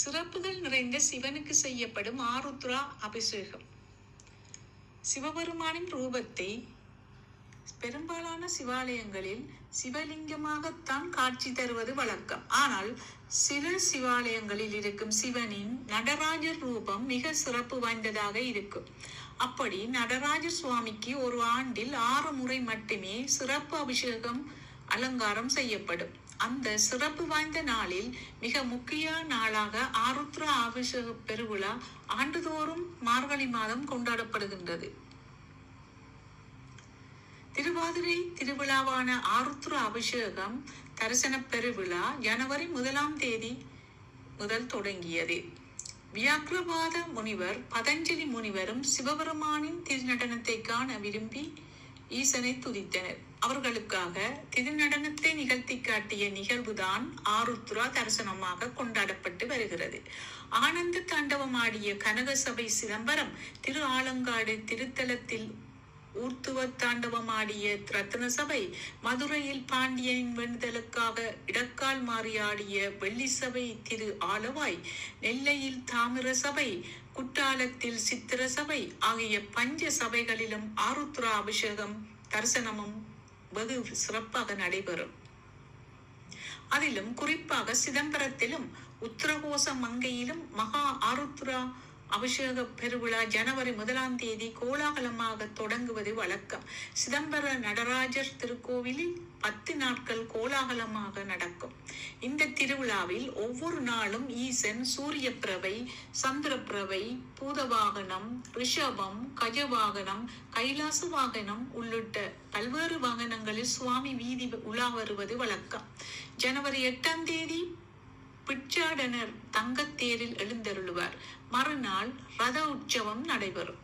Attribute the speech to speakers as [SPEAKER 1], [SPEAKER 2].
[SPEAKER 1] சிறப்புகள் நிறைந்த சிவனுக்கு செய்யப்படும் ஆருத்ரா அபிஷேகம். சிவபெருமானின் ரூபத்தை பெரும்பாலான சிவாலயங்களில் சிவலிங்கமாகத்தான் காட்சி தருவது வழக்கம். ஆனால் சில சிவாலயங்களில் இருக்கும் சிவனின் நடராஜர் ரூபம் மிக சிறப்பு வாய்ந்ததாக இருக்கும். அப்படி நடராஜர் சுவாமிக்கு ஒரு ஆண்டில் 6 முறை மட்டுமே சிறப்பு அபிஷேகம் அலங்காரம் செய்யப்படும். அந்த சிறப்பு வாய்ந்த நாளில் மிக முக்கிய நாளாக ஆருத்ரா அபிஷேக பெருவிழா ஆண்டுதோறும் மார்கழி மாதம் கொண்டாடப்படுகின்றது. திருவாதிரை திருவிழாவான ஆருத்ரா அபிஷேகம் தரிசன பெருவிழா ஜனவரி 1ஆம் தேதி முதல் தொடங்கியது. வியாக்கிரபாத முனிவர் பதஞ்சலி முனிவரும் சிவபெருமானின் திருநடனத்தை காண விரும்பி ஈசனை துதித்தனர். அவர்களுக்காக திருநடனத்தை நிகழ்த்தி காட்டிய நிகழ்வுதான் ஆருத்ரா தரிசனமாக கொண்டாடப்பட்டு வருகிறது. ஆனந்த தாண்டவமாடிய கனக சபை சிதம்பரம், திரு ஆலங்காடு திருத்தலத்தில் ஊர்த்துவ தாண்டவமாடிய ரத்ன சபை, மதுரையில் பாண்டியனின் வேண்டுதலுக்காக இடக்கால் மாறி ஆடிய வெள்ளி சபை திரு ஆலவாய், நெல்லையில் தாமிர சபை, குற்றாலத்தில் சித்திர சபை ஆகிய பஞ்ச சபைகளிலும் ஆருத்ரா அபிஷேகம் தரிசனமும் வெகு சிறப்பாக நடைபெறும். அதிலும் குறிப்பாக சிதம்பரத்திலும் உத்தரகோச மங்கையிலும் மகா ஆருத்ரா அபிஷேக பெருவிழா ஜனவரி 1ஆம் தேதி கோலாகலமாக தொடங்குவது வழக்கம். சிதம்பர நடராஜர் திருக்கோவிலில் 10 நாட்கள் கோலாகலமாக நடக்கும். இந்த திருவிழாவில் ஒவ்வொரு நாளும் ஈசன் சூரிய பிரபை, சந்திர பிரபை, பூதவாகனம், ரிஷபம், கஜவாகனம், கைலாச வாகனம் உள்ளிட்ட பல்வேறு வாகனங்களில் சுவாமி வீதி உலா வருவது வழக்கம். ஜனவரி 8ஆம் தேதி பிட்சாடனர் தங்கத்தேரில் எழுந்தருளுவார். மறுநாள் ரத உற்சவம் நடைபெறும்.